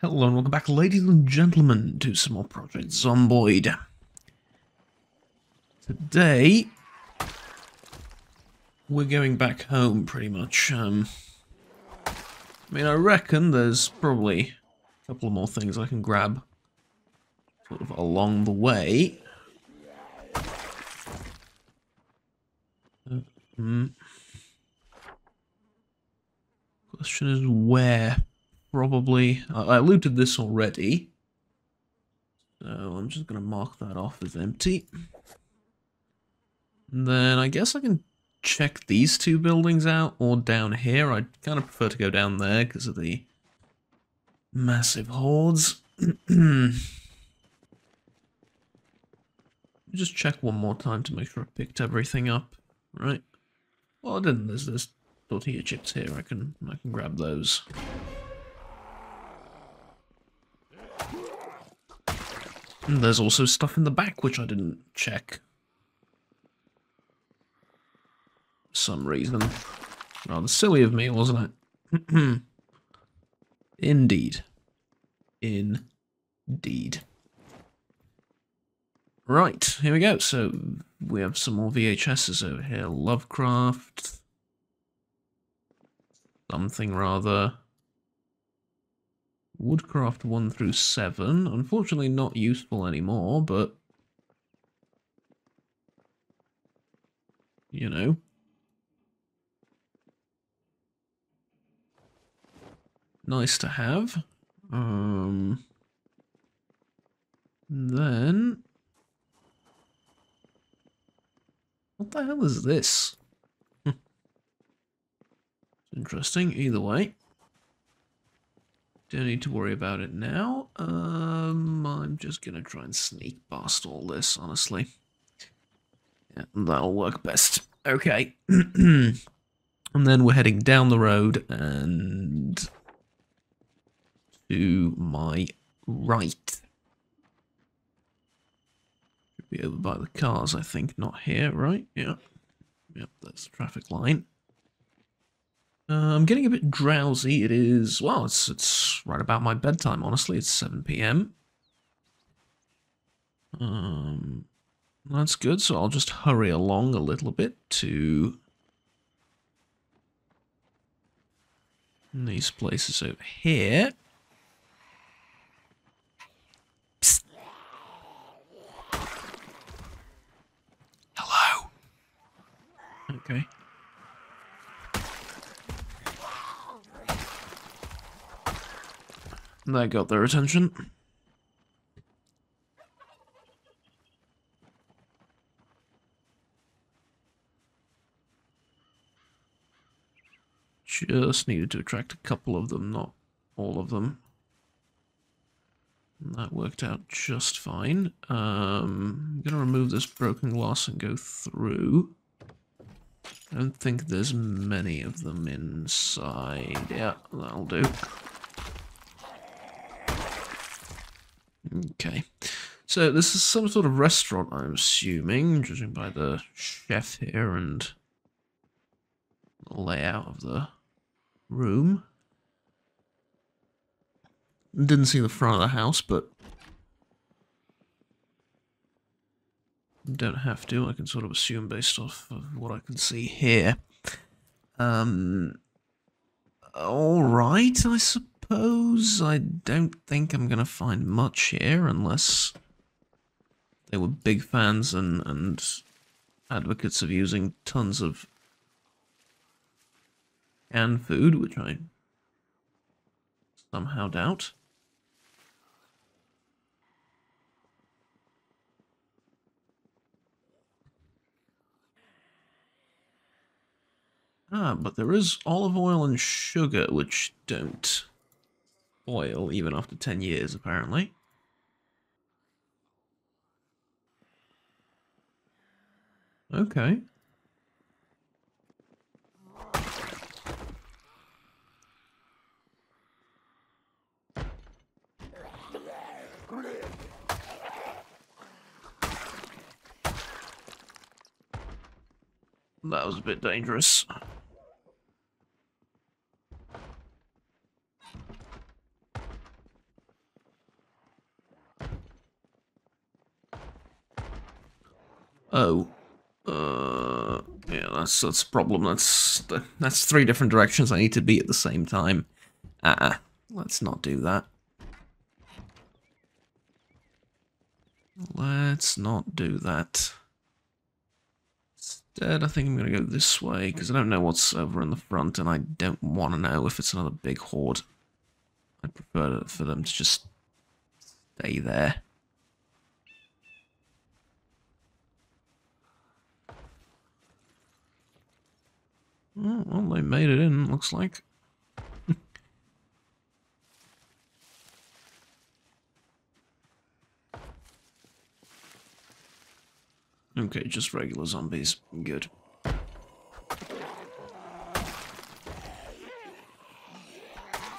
Hello and welcome back, ladies and gentlemen, to some more Project Zomboid. Today, we're going back home, pretty much. I reckon there's probably a couple of more things I can grab sort of along the way. Question is where? Probably. I looted this already. So I'm just going to mark that off as empty. And then I guess I can check these two buildings out, or down here. I'd kind of prefer to go down there because of the massive hordes. Just check one more time to make sure I picked everything up. Right. Well, I didn't. There's tortilla chips here. I can grab those. And there's also stuff in the back which I didn't check. For some reason. Rather silly of me, wasn't it? Indeed. Indeed. Right, here we go. So, we have some more VHSs over here. Lovecraft. Something rather. Woodcraft 1 through 7. Unfortunately not useful anymore, but you know. Nice to have. Then what the hell is this? Interesting, either way. Don't need to worry about it now. I'm just gonna try and sneak past all this, honestly. Yeah, that'll work best. Okay. And then we're heading down the road and to my right. Should be over by the cars, I think. Not here, right? Yeah. Yep, that's the traffic line. I'm getting a bit drowsy. It is, well, it's right about my bedtime, honestly. It's 7 p.m. That's good, so I'll just hurry along a little bit to these places over here. Psst. Hello. Okay. That got their attention. Just needed to attract a couple of them, not all of them. And that worked out just fine. I'm going to remove this broken glass and go through. I don't think there's many of them inside. Yeah, that'll do. Okay, so this is some sort of restaurant, I'm assuming, judging by the chef here and the layout of the room. Didn't see the front of the house, but don't have to. I can sort of assume based off of what I can see here. Alright, I suppose. I don't think I'm going to find much here unless they were big fans and advocates of using tons of canned food, which I somehow doubt. Ah, but there is olive oil and sugar, which don't boil even after 10 years, apparently. Okay. That was a bit dangerous. Oh. Yeah, that's a problem. That's 3 different directions I need to be at the same time. Let's not do that. Let's not do that. Instead, I think I'm going to go this way, because I don't know what's over in the front, and I don't want to know if it's another big horde. I'd prefer for them to just stay there. Oh, well, they made it in, looks like. Okay, just regular zombies. Good.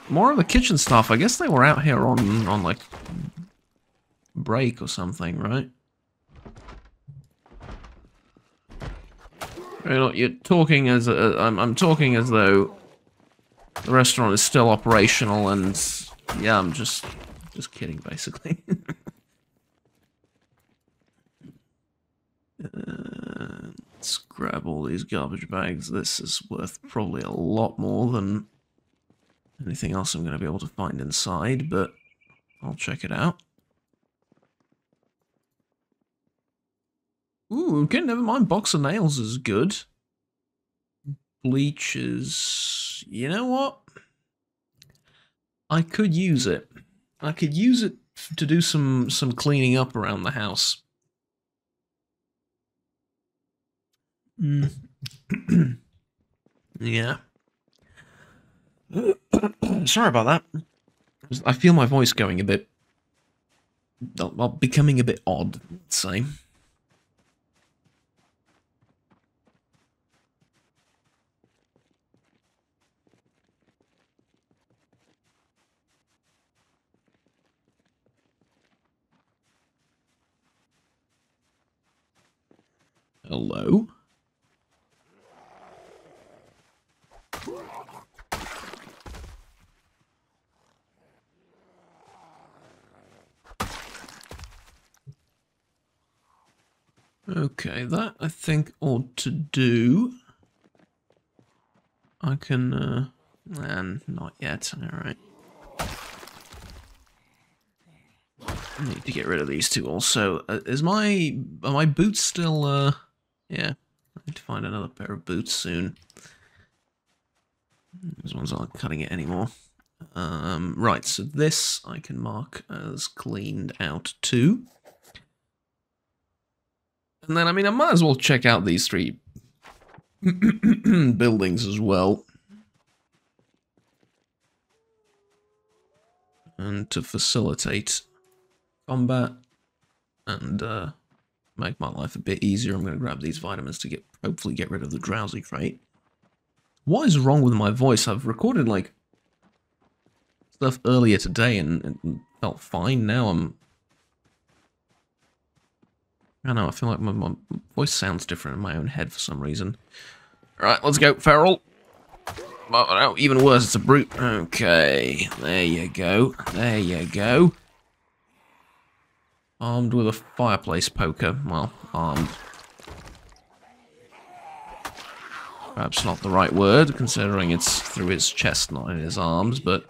More of the kitchen stuff. I guess they were out here on like break or something, right? You're talking as I'm talking as though the restaurant is still operational, and yeah, I'm just kidding, basically. Let's grab all these garbage bags. This is worth probably a lot more than anything else I'm going to be able to find inside, but I'll check it out. Ooh, okay, never mind. Box of nails is good. Bleach is... You know what? I could use it. I could use it to do some cleaning up around the house. Yeah. Sorry about that. I feel my voice going a bit... Well, becoming a bit odd, let's say. Hello? Okay, that I think ought to do. I can, not yet, alright. I need to get rid of these two also. Are my boots still, yeah. I need to find another pair of boots soon. Those ones aren't cutting it anymore. Right, so this I can mark as cleaned out too. And then, I mean, I might as well check out these 3 buildings as well. And to facilitate combat and make my life a bit easier, I'm going to grab these vitamins to hopefully get rid of the drowsy trait. What is wrong with my voice? I've recorded, like, stuff earlier today and felt fine. Now I don't know, I feel like my voice sounds different in my own head for some reason. Alright, let's go, feral. Oh, no, even worse, it's a brute. Okay, there you go. There you go. Armed with a fireplace poker. Well, armed. Perhaps not the right word, considering it's through his chest, not in his arms, but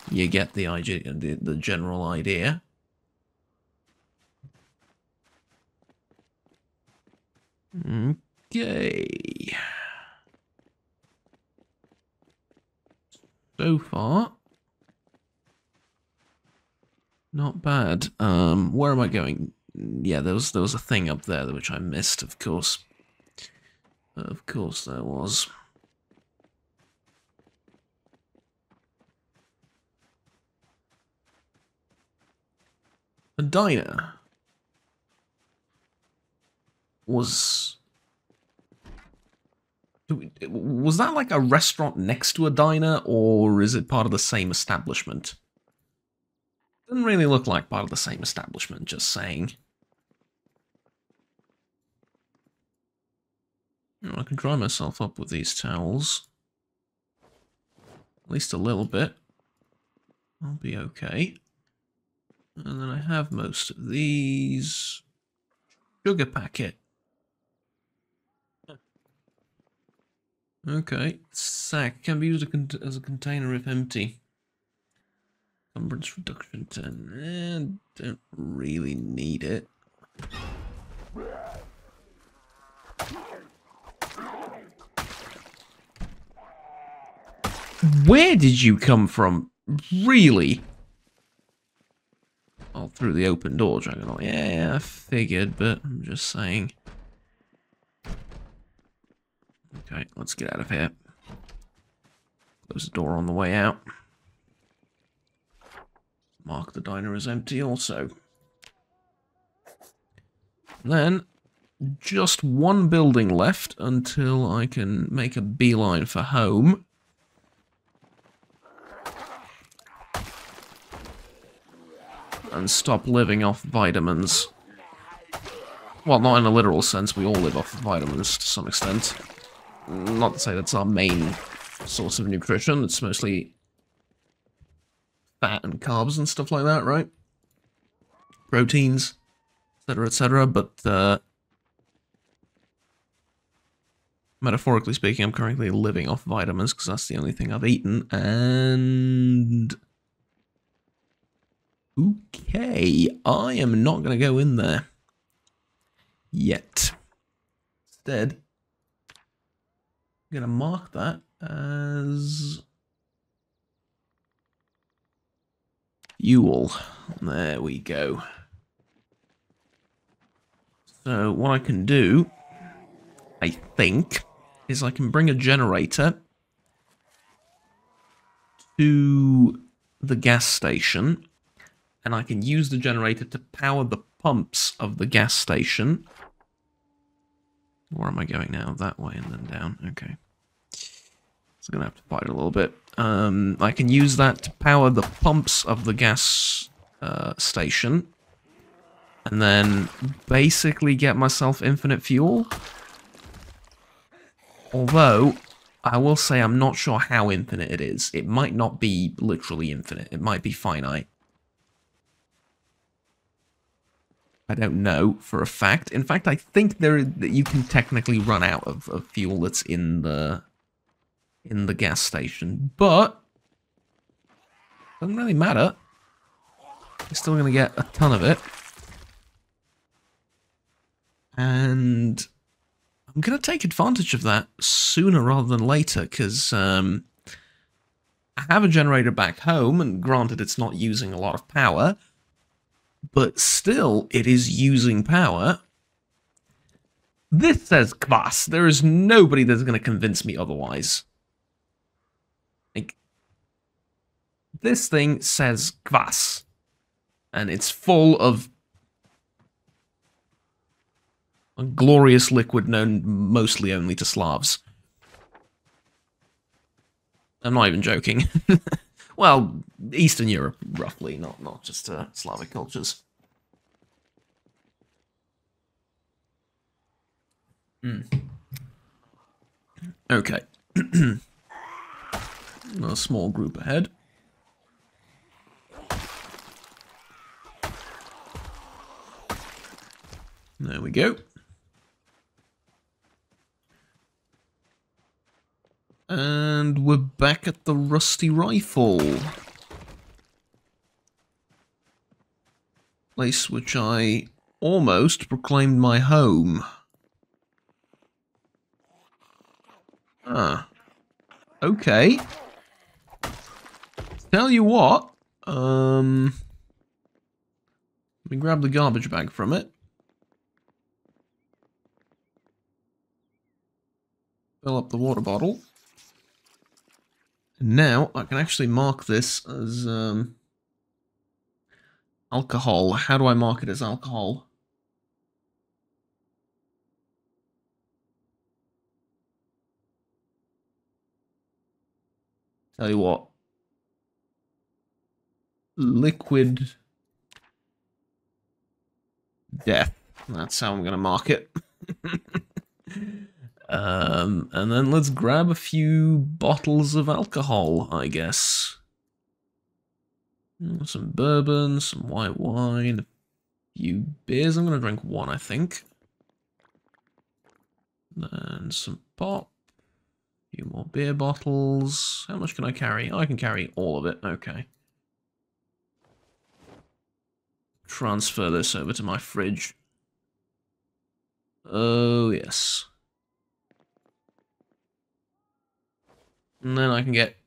you get the idea, the general idea. Okay. So far, not bad. Where am I going? Yeah, there was a thing up there which I missed, of course. Of course there was. A diner. Was that like a restaurant next to a diner, or is it part of the same establishment? Doesn't really look like part of the same establishment, just saying. I can dry myself up with these towels. At least a little bit. I'll be okay. And then I have most of these. Sugar packet. Okay. Sack can be used as a container if empty. Encumbrance reduction 10. Don't really need it. Where did you come from? Really? Oh, through the open door, Dragon. Yeah, I figured, but I'm just saying. Okay, let's get out of here. Close the door on the way out. Mark the diner as empty also. Then, just one building left until I can make a beeline for home. And stop living off vitamins. Well, not in a literal sense, we all live off vitamins to some extent. Not to say that's our main source of nutrition, it's mostly fat and carbs and stuff like that, right? Proteins, etc., but metaphorically speaking, I'm currently living off vitamins because that's the only thing I've eaten, and... Okay, I am not going to go in there yet. Instead, I'm going to mark that as fuel. There we go. So what I can do, I think, is I can bring a generator to the gas station, and I can use the generator to power the pumps of the gas station. Where am I going now? That way and then down. Okay. So I'm going to have to fight a little bit. I can use that to power the pumps of the gas station. And then basically get myself infinite fuel. Although, I will say I'm not sure how infinite it is. It might not be literally infinite. It might be finite. I don't know for a fact. In fact, I think that you can technically run out of fuel that's in the gas station, but doesn't really matter. You're still going to get a ton of it, and I'm going to take advantage of that sooner rather than later because I have a generator back home, and granted, it's not using a lot of power. But still, it is using power. This says kvass. There is nobody that's going to convince me otherwise. Like, this thing says kvass. And it's full of a glorious liquid known mostly only to Slavs. I'm not even joking. Well, Eastern Europe, roughly, not just Slavic cultures. Okay. A small group ahead. There we go. And we're back at the rusty rifle. Place which I almost proclaimed my home. Ah. Okay. Tell you what. Let me grab the garbage bag from it. Fill up the water bottle. Now, I can actually mark this as alcohol. How do I mark it as alcohol? Tell you what. Liquid death. That's how I'm going to mark it. And then let's grab a few bottles of alcohol, I guess. Some bourbon, some white wine, a few beers. I'm going to drink one, I think. Then some pop. few more beer bottles. How much can I carry? Oh, I can carry all of it. Okay. Transfer this over to my fridge. Oh, yes. And then I can get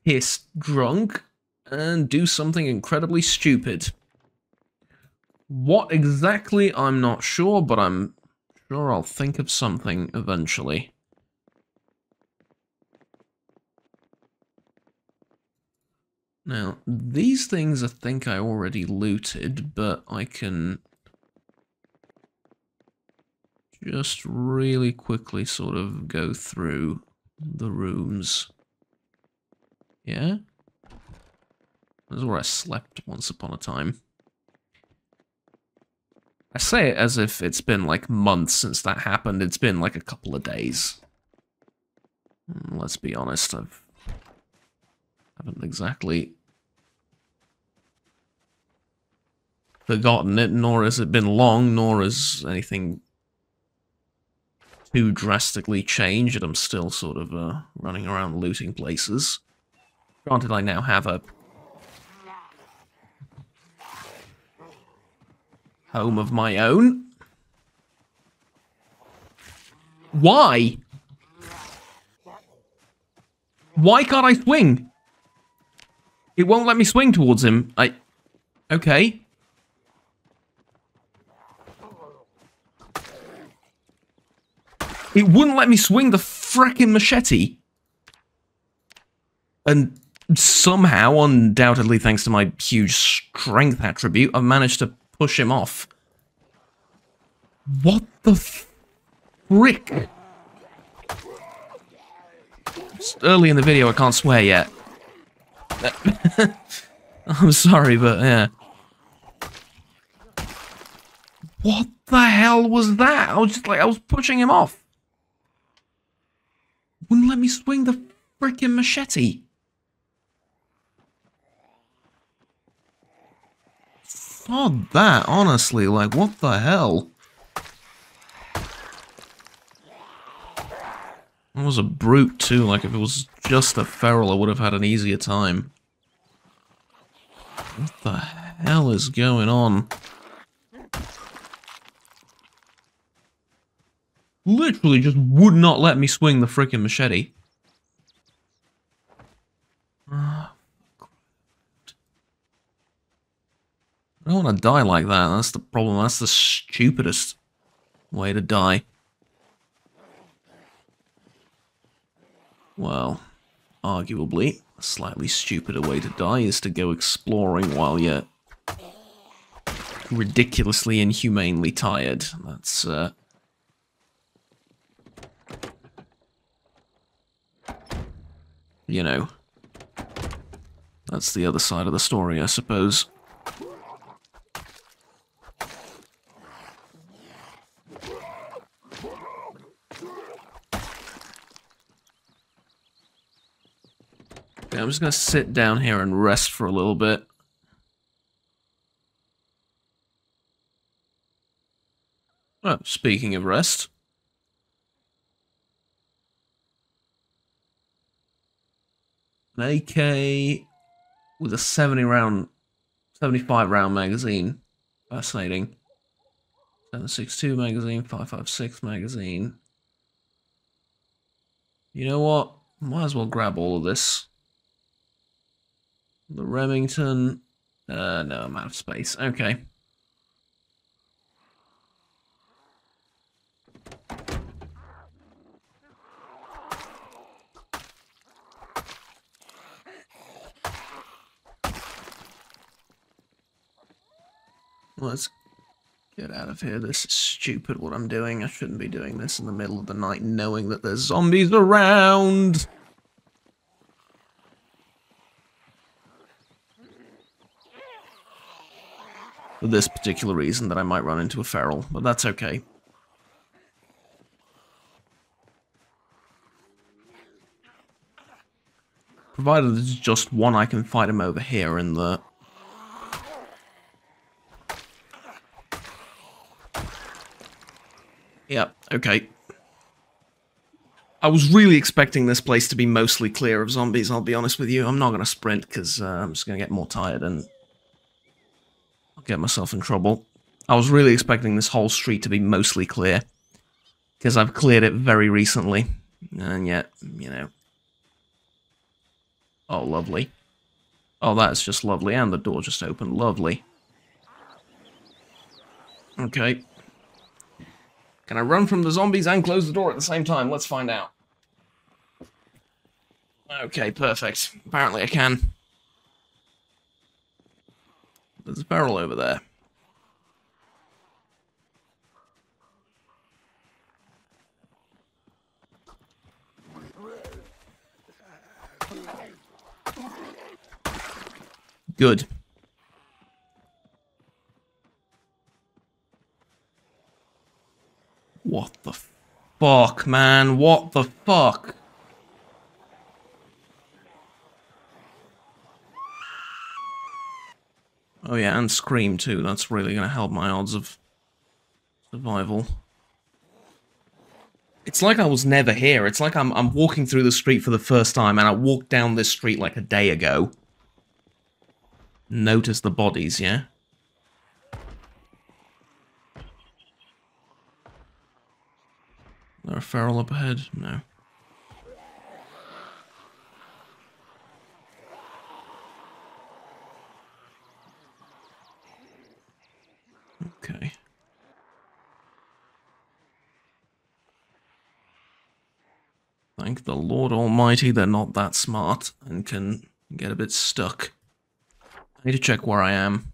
pissed drunk and do something incredibly stupid. What exactly, I'm not sure, but I'm sure I'll think of something eventually. Now, these things I think I already looted, but I can just really quickly sort of go through the rooms. Yeah? This is where I slept once upon a time. I say it as if it's been like months since that happened. It's been like a couple of days. Let's be honest, I haven't exactly forgotten it, nor has it been long, nor has anything too drastically changed. I'm still sort of running around looting places. Granted, I now have a home of my own. Why? Why can't I swing? It won't let me swing towards him. Okay. It wouldn't let me swing the frickin' machete. And somehow, undoubtedly thanks to my huge strength attribute, I've managed to push him off. What the frick? It's early in the video, I can't swear yet. I'm sorry, but yeah. What the hell was that? I was pushing him off. Wouldn't let me swing the frickin' machete. Sod that, honestly, like, what the hell? I was a brute too, like if it was just a feral I would have had an easier time. What the hell is going on? Literally just would not let me swing the frickin' machete. I don't want to die like that, that's the problem, that's the stupidest way to die. Well, arguably, a slightly stupider way to die is to go exploring while you're ridiculously inhumanely tired. That's, you know, that's the other side of the story, I suppose. Okay, I'm just gonna sit down here and rest for a little bit. Oh, speaking of rest. An AK with a 75 round magazine. Fascinating. 7.62 magazine, 5.56 magazine. You know what? Might as well grab all of this. The Remington. No, I'm out of space. Okay. Let's get out of here. This is stupid what I'm doing. I shouldn't be doing this in the middle of the night knowing that there's zombies around. For this particular reason that I might run into a feral, but that's okay. Provided there's just one, I can fight him over here in the... Yep, okay. I was really expecting this place to be mostly clear of zombies, I'll be honest with you. I'm not going to sprint, because I'm just going to get more tired and I'll get myself in trouble. I was really expecting this whole street to be mostly clear, because I've cleared it very recently, and yet, you know. Oh, lovely. Oh, that's just lovely, and the door just opened. Lovely. Okay. Can I run from the zombies and close the door at the same time? Let's find out. Okay, perfect. Apparently I can. There's a barrel over there. Good. What the fuck, man? What the fuck? Oh yeah, and scream too. That's really gonna help my odds of survival. It's like I was never here. It's like I'm walking through the street for the first time, and I walked down this street like a day ago. Notice the bodies, yeah? Is there a feral up ahead? No. Okay. Thank the Lord Almighty they're not that smart and can get a bit stuck. I need to check where I am.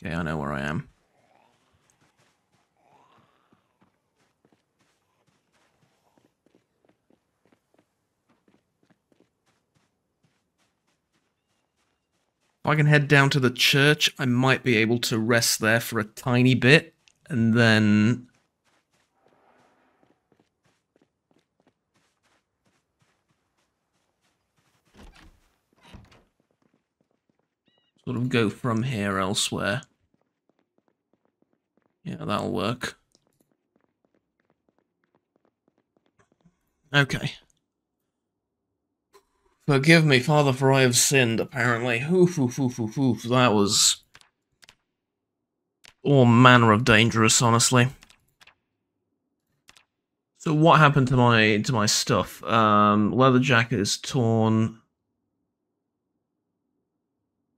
Okay, I know where I am. If I can head down to the church, I might be able to rest there for a tiny bit, and then sort of go from here elsewhere. Yeah, that'll work. Okay. Forgive me, Father, for I have sinned, apparently. Oof, oof, oof, oof, oof. That was all manner of dangerous, honestly. So what happened to my stuff? Leather jacket is torn.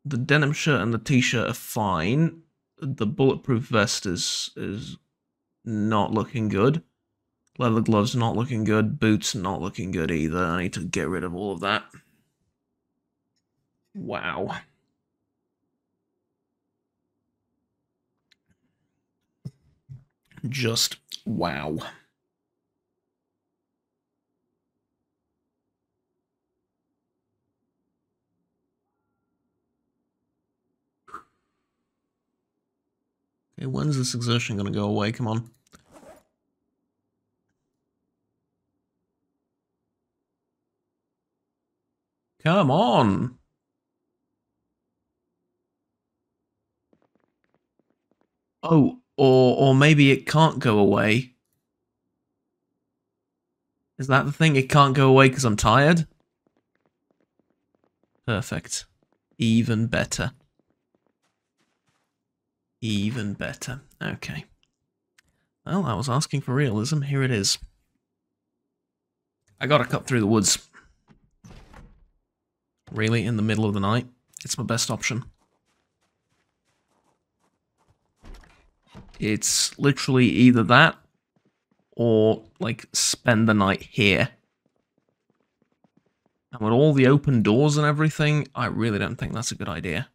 The denim shirt and the t-shirt are fine. The bulletproof vest is not looking good. Leather gloves not looking good. Boots not looking good either. I need to get rid of all of that. Wow. Just wow. Okay, when's this exertion gonna go away? Come on. Come on! Oh, or maybe it can't go away. Is that the thing? It can't go away because I'm tired? Perfect. Even better. Even better. Okay. Well, I was asking for realism. Here it is. I gotta cut through the woods. Really, in the middle of the night? It's my best option. It's literally either that, or, like, spend the night here. And with all the open doors and everything, I really don't think that's a good idea.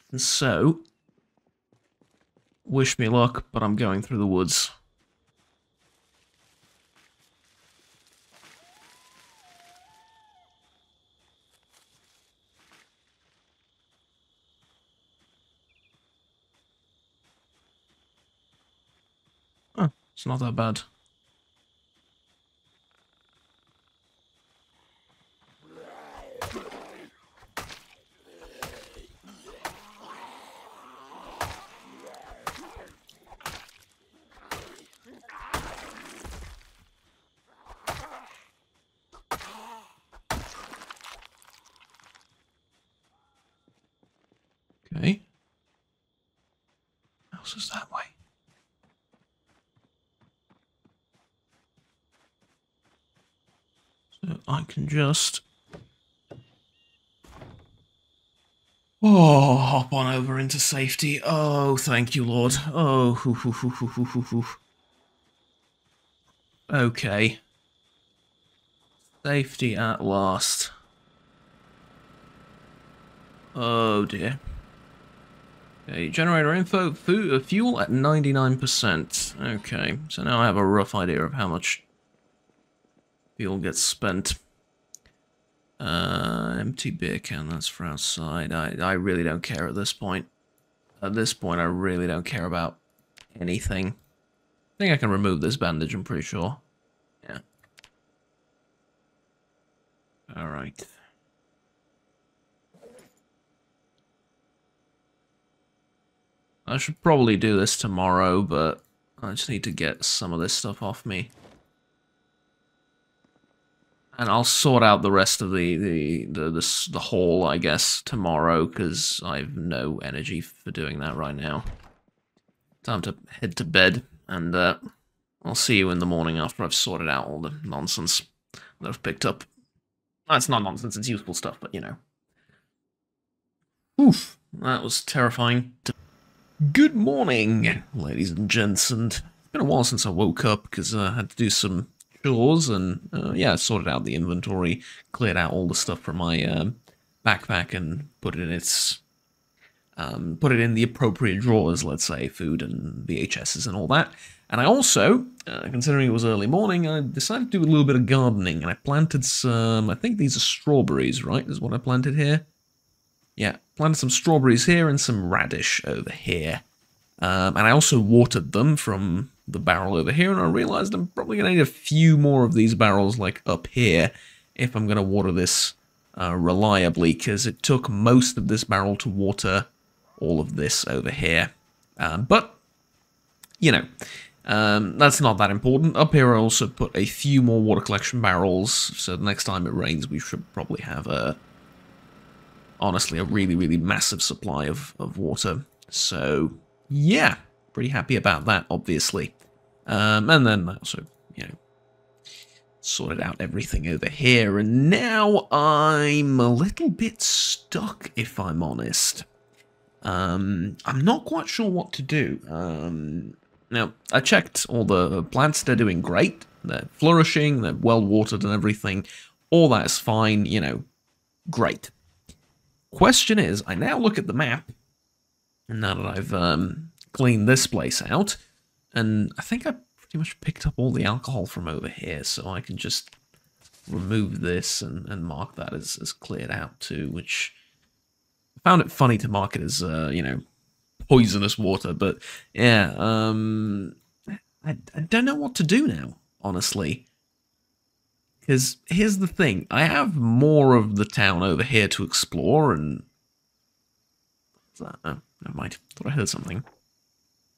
And so, wish me luck, but I'm going through the woods. Oh, it's not that bad. I can just... Oh, hop on over into safety. Oh, thank you, Lord. Oh, hoo, hoo, hoo, hoo, hoo, hoo, hoo. Okay. Safety at last. Oh, dear. Okay, generator info, fuel at 99%. Okay, so now I have a rough idea of how much fuel gets spent. Empty beer can, that's for outside. I really don't care at this point. At this point, I really don't care about anything. I think I can remove this bandage, I'm pretty sure. Yeah. Alright. I should probably do this tomorrow, but I just need to get some of this stuff off me. And I'll sort out the rest of the haul, I guess, tomorrow, because I have no energy for doing that right now. Time to head to bed, and I'll see you in the morning after I've sorted out all the nonsense that I've picked up. It's not nonsense, it's useful stuff, but you know. Oof, that was terrifying. Good morning, ladies and gents, and it's been a while since I woke up because I had to do some chores and, yeah, sorted out the inventory, cleared out all the stuff from my backpack and put it in its, put it in the appropriate drawers, let's say, food and VHSs and all that. And I also, considering it was early morning, I decided to do a little bit of gardening, and I planted some, I think these are strawberries, right, is what I planted here? Yeah, planted some strawberries here and some radish over here. And I also watered them from the barrel over here, and I realized I'm probably going to need a few more of these barrels, like, up here, if I'm going to water this reliably, because it took most of this barrel to water all of this over here. But, you know, that's not that important. Up here I also put a few more water collection barrels, so the next time it rains we should probably have honestly, a really, really massive supply of water. So, yeah, pretty happy about that, obviously. And then I also, you know, sorted out everything over here. And now I'm a little bit stuck, if I'm honest. I'm not quite sure what to do. Now, I checked all the plants. They're doing great. They're flourishing. They're well-watered and everything. All that's fine, you know, great. Question is, I now look at the map, and now that I've cleaned this place out, and I think I pretty much picked up all the alcohol from over here, so I can just remove this and mark that as cleared out too, which I found it funny to mark it as, you know, poisonous water, but yeah, I don't know what to do now, honestly. Because here's the thing, I have more of the town over here to explore, and... What's that? Oh, never mind. Thought I heard something.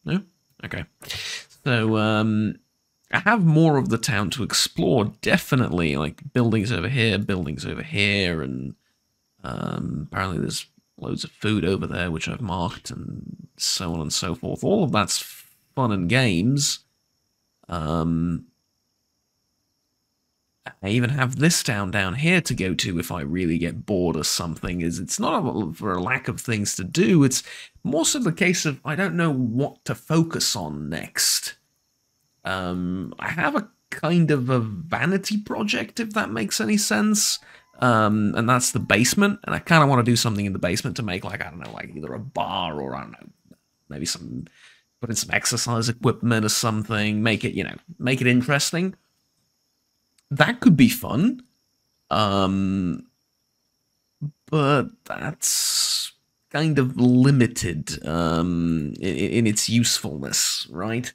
No? Okay. So, I have more of the town to explore, definitely. Like, buildings over here, and... apparently there's loads of food over there, which I've marked, and so on and so forth. All of that's fun and games. I even have this town down here to go to if I really get bored or something. It's not for a lack of things to do, it's more so the case of I don't know what to focus on next. I have a kind of a vanity project, if that makes any sense. And that's the basement, and I kind of want to do something in the basement to make, like, I don't know, like either a bar or, I don't know, maybe put in some exercise equipment or something, make it, you know, make it interesting. That could be fun, but that's kind of limited in its usefulness, right?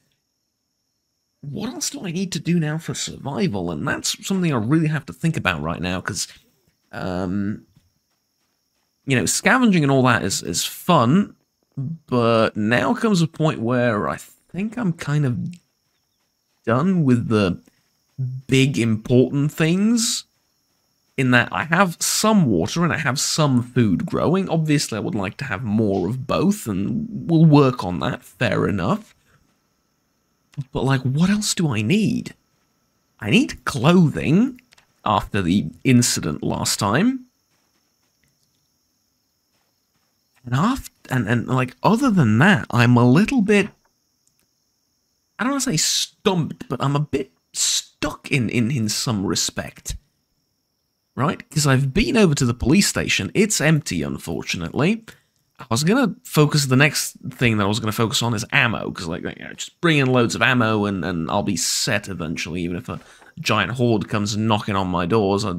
What else do I need to do now for survival? And that's something I really have to think about right now, because, you know, scavenging and all that is fun, but now comes a point where I think I'm kind of done with the big important things, in that I have some water and I have some food growing. Obviously I would like to have more of both, and we'll work on that, fair enough. But, like, what else do I need? I need clothing, after the incident last time. And like, other than that, I'm a little bit, I don't want to say stumped, but I'm a bit stuck in some respect. Right? Because I've been over to the police station. It's empty, unfortunately. I was going to focus, the next thing that I was going to focus on is ammo, because, like, you know, just bring in loads of ammo and I'll be set eventually, even if a giant horde comes knocking on my doors. I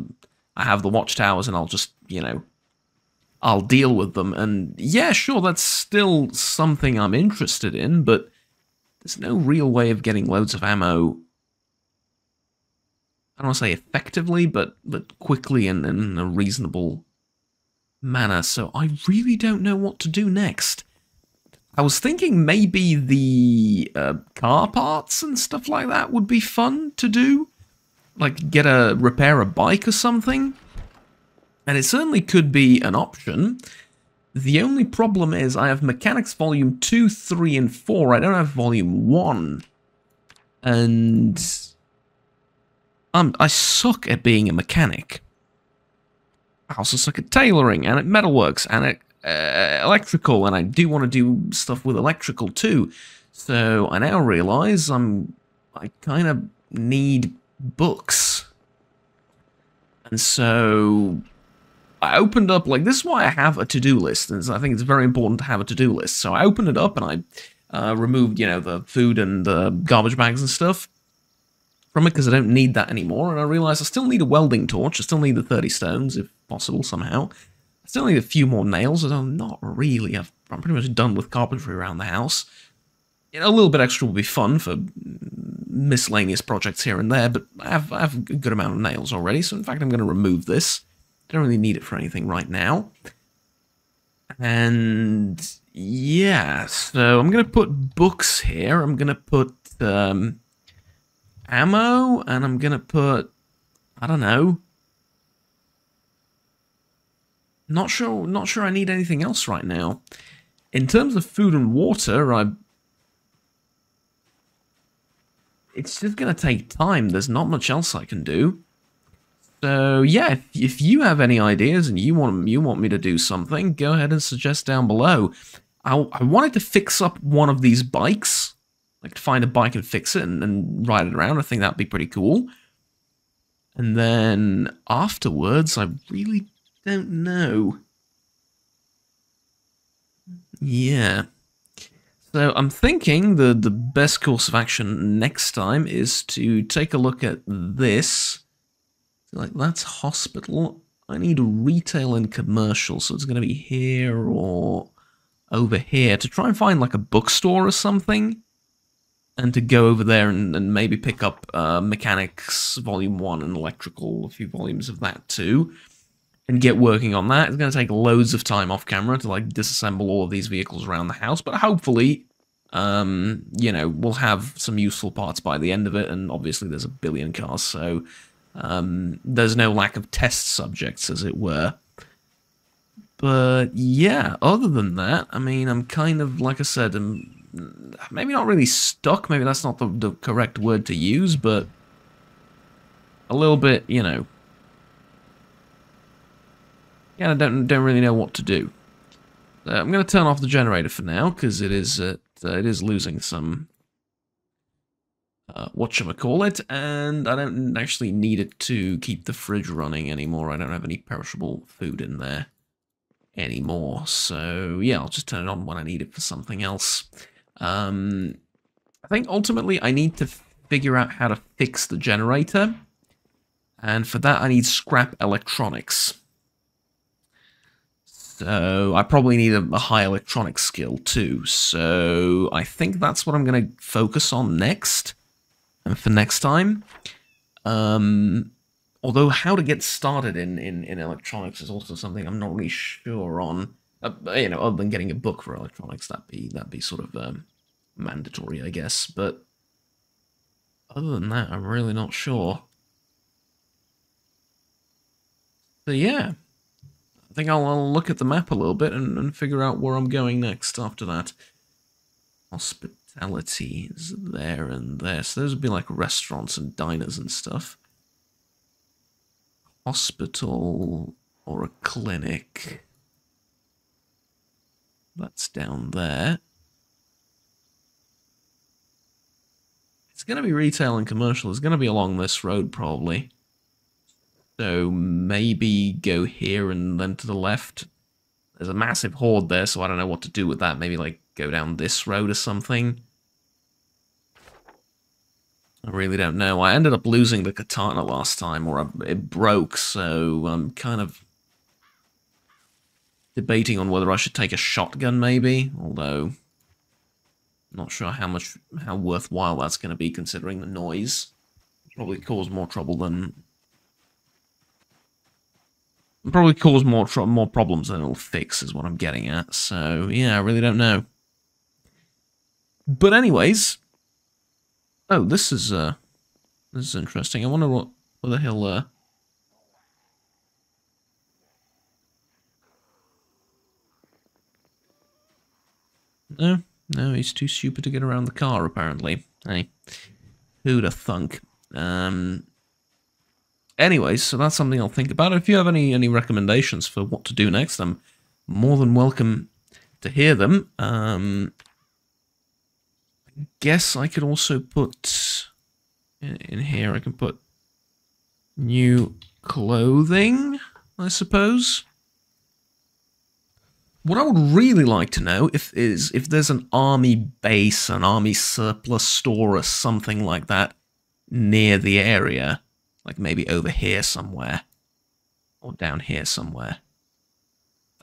have the watchtowers and I'll just, you know, I'll deal with them. And yeah, sure, that's still something I'm interested in, but there's no real way of getting loads of ammo, I don't want to say effectively, but quickly and in a reasonable manner, so I really don't know what to do next. I was thinking maybe the car parts and stuff like that would be fun to do. Like, repair a bike or something. And it certainly could be an option. The only problem is I have Mechanics Volume 2, 3, and 4. I don't have Volume 1. And I suck at being a mechanic. I also suck at tailoring, and at metalworks, and at electrical, and I do want to do stuff with electrical too. So I now realise I kind of need books. And so I opened up, like, this is why I have a to-do list, and I think it's very important to have a to-do list. So I opened it up and I removed, you know, the food and the garbage bags and stuff from it, because I don't need that anymore, and I realised I still need a welding torch, I still need the 30 stones, if possible, somehow. I still need a few more nails, although not really, I'm pretty much done with carpentry around the house. You know, a little bit extra would be fun for miscellaneous projects here and there, but I have a good amount of nails already, so in fact I'm going to remove this. I don't really need it for anything right now. And yeah, so I'm going to put books here, I'm going to put ammo, and I'm gonna put, I don't know. Not sure I need anything else right now. In terms of food and water, it's just gonna take time. There's not much else I can do. So yeah, if you have any ideas and you want me to do something, go ahead and suggest down below. I wanted to fix up one of these bikes. Like, to find a bike and fix it and ride it around. I think that'd be pretty cool. And then afterwards, I really don't know. Yeah. So I'm thinking the best course of action next time is to take a look at this. Like, that's hospital. I need retail and commercial, so it's going to be here or over here. To try and find, like, a bookstore or something. And to go over there and maybe pick up Mechanics Volume 1 and Electrical, a few volumes of that too, and get working on that. It's going to take loads of time off camera to, like, disassemble all of these vehicles around the house, but hopefully, you know, we'll have some useful parts by the end of it, and obviously there's a billion cars, so there's no lack of test subjects, as it were. But yeah, other than that, I mean, I'm kind of, like I said, maybe not really stuck, maybe that's not the correct word to use, but a little bit, you know, yeah, I don't really know what to do. I'm going to turn off the generator for now, because it is losing some, whatchamacallit, and I don't actually need it to keep the fridge running anymore. I don't have any perishable food in there anymore, so yeah, I'll just turn it on when I need it for something else. I think ultimately I need to figure out how to fix the generator, and for that I need scrap electronics. So I probably need a high electronics skill too, so I think that's what I'm going to focus on next, and for next time. Although how to get started in electronics is also something I'm not really sure on. You know, other than getting a book for electronics, that'd be sort of mandatory, I guess. But other than that, I'm really not sure. So yeah, I think I'll look at the map a little bit and figure out where I'm going next after that. Hospitality is there and there, so those would be like restaurants and diners and stuff. hospital or a clinic. That's down there. It's going to be retail and commercial. It's going to be along this road, probably. So maybe go here and then to the left. There's a massive horde there, so I don't know what to do with that. Maybe, like, go down this road or something. I really don't know. I ended up losing the katana last time, or it broke, so I'm kind of debating on whether I should take a shotgun, maybe. Although, not sure how worthwhile that's going to be, considering the noise. Probably cause more trouble than... Probably cause more problems than it'll fix, is what I'm getting at. So, yeah, I really don't know. But anyways... Oh, this is interesting. I wonder what the hell... No, he's too stupid to get around the car, apparently. Hey, who'd have thunk? Anyways, so that's something I'll think about. If you have any recommendations for what to do next, I'm more than welcome to hear them. I guess I could also put in here, I can put new clothing, I suppose. What I would really like to know is if there's an army base, an army surplus store or something like that near the area. Like maybe over here somewhere. Or down here somewhere.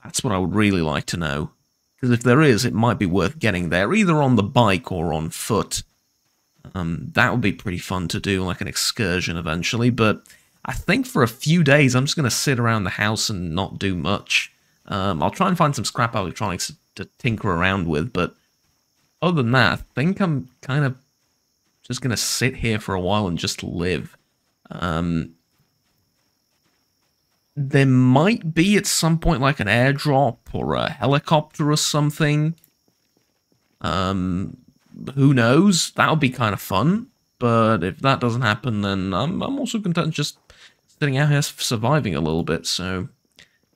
That's what I would really like to know. Because if there is, it might be worth getting there, either on the bike or on foot. That would be pretty fun to do, like an excursion eventually. But I think for a few days, I'm just going to sit around the house and not do much. I'll try and find some scrap electronics to tinker around with, but other than that, I think I'm kind of just going to sit here for a while and just live. There might be at some point like an airdrop or a helicopter or something. Who knows? That would be kind of fun. But if that doesn't happen, then I'm also content just sitting out here surviving a little bit. So,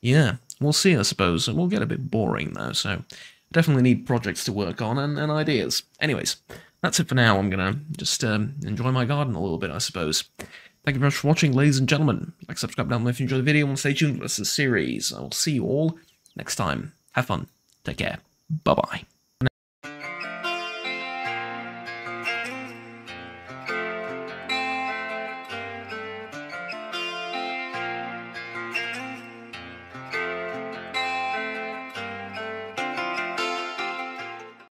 yeah, we'll see, I suppose. It will get a bit boring, though. So, definitely need projects to work on and ideas. Anyways, that's it for now. I'm going to just enjoy my garden a little bit, I suppose. Thank you very much for watching, ladies and gentlemen. Like, subscribe down below if you enjoyed the video, and stay tuned for the rest of the series. I will see you all next time. Have fun. Take care. Bye-bye.